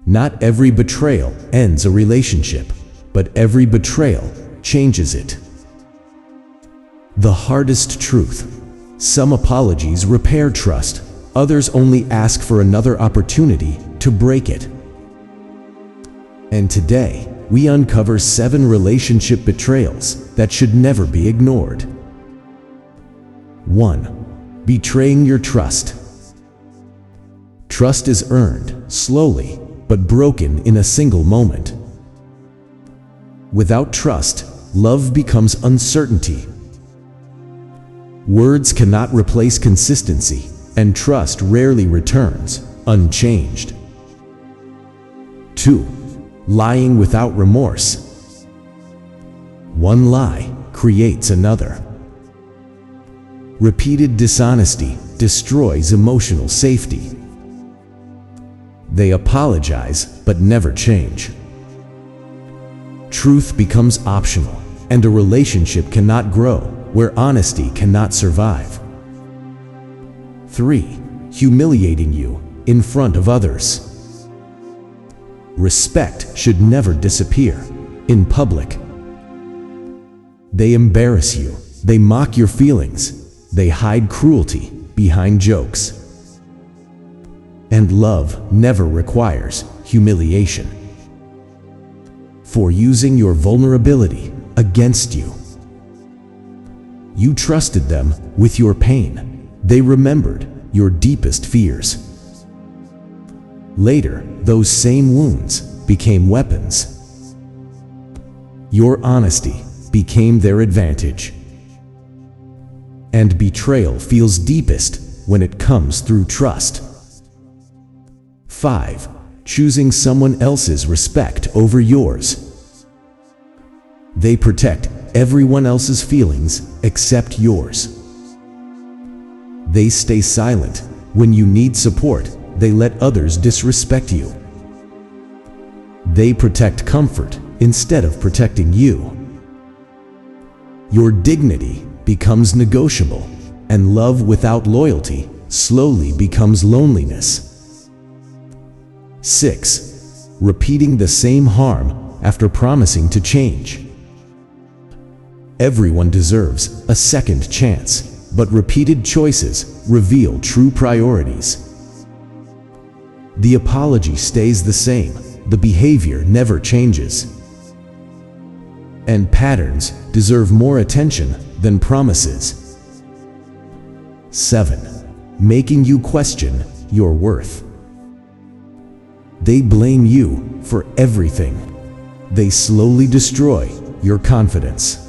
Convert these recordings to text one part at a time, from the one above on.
Not every betrayal ends a relationship, but every betrayal changes it. The hardest truth. Some apologies repair trust, others only ask for another opportunity to break it. And today, we uncover 7 relationship betrayals that should never be ignored. 1. Betraying your trust. Trust is earned slowly, but broken in a single moment. Without trust, love becomes uncertainty. Words cannot replace consistency, and trust rarely returns unchanged. 2. Lying without remorse. One lie creates another. Repeated dishonesty destroys emotional safety. They apologize but never change. Truth becomes optional, and a relationship cannot grow where honesty cannot survive. 3. Humiliating you in front of others. Respect should never disappear in public. They embarrass you, they mock your feelings, they hide cruelty behind jokes. And love never requires humiliation. For using your vulnerability against you. You trusted them with your pain. They remembered your deepest fears. Later, those same wounds became weapons. Your honesty became their advantage. And betrayal feels deepest when it comes through trust. 5. Choosing someone else's respect over yours. They protect everyone else's feelings except yours. They stay silent when you need support. They let others disrespect you. They protect comfort instead of protecting you. Your dignity becomes negotiable, and love without loyalty slowly becomes loneliness. 6. Repeating the same harm after promising to change. Everyone deserves a second chance, but repeated choices reveal true priorities. The apology stays the same, the behavior never changes. And patterns deserve more attention than promises. 7. Making you question your worth. They blame you for everything. They slowly destroy your confidence.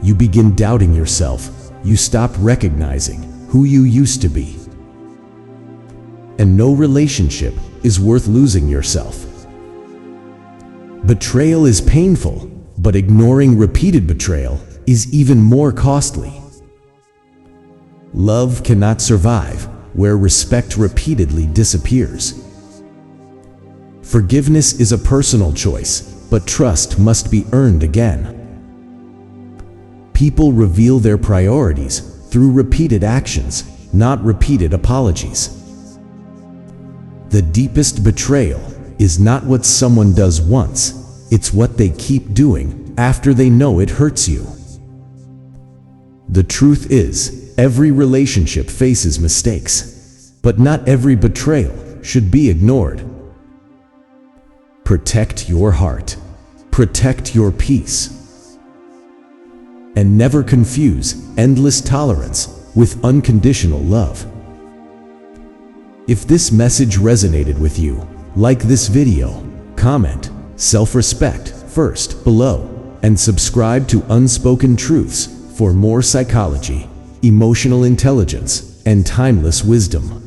You begin doubting yourself. You stop recognizing who you used to be. And no relationship is worth losing yourself. Betrayal is painful, but ignoring repeated betrayal is even more costly. Love cannot survive where respect repeatedly disappears. Forgiveness is a personal choice, but trust must be earned again. People reveal their priorities through repeated actions, not repeated apologies. The deepest betrayal is not what someone does once, it's what they keep doing after they know it hurts you. The truth is, every relationship faces mistakes, but not every betrayal should be ignored. Protect your heart. Protect your peace. And never confuse endless tolerance with unconditional love. If this message resonated with you, like this video, comment "self-respect" first below, and subscribe to Unspoken Truths for more psychology, emotional intelligence, and timeless wisdom.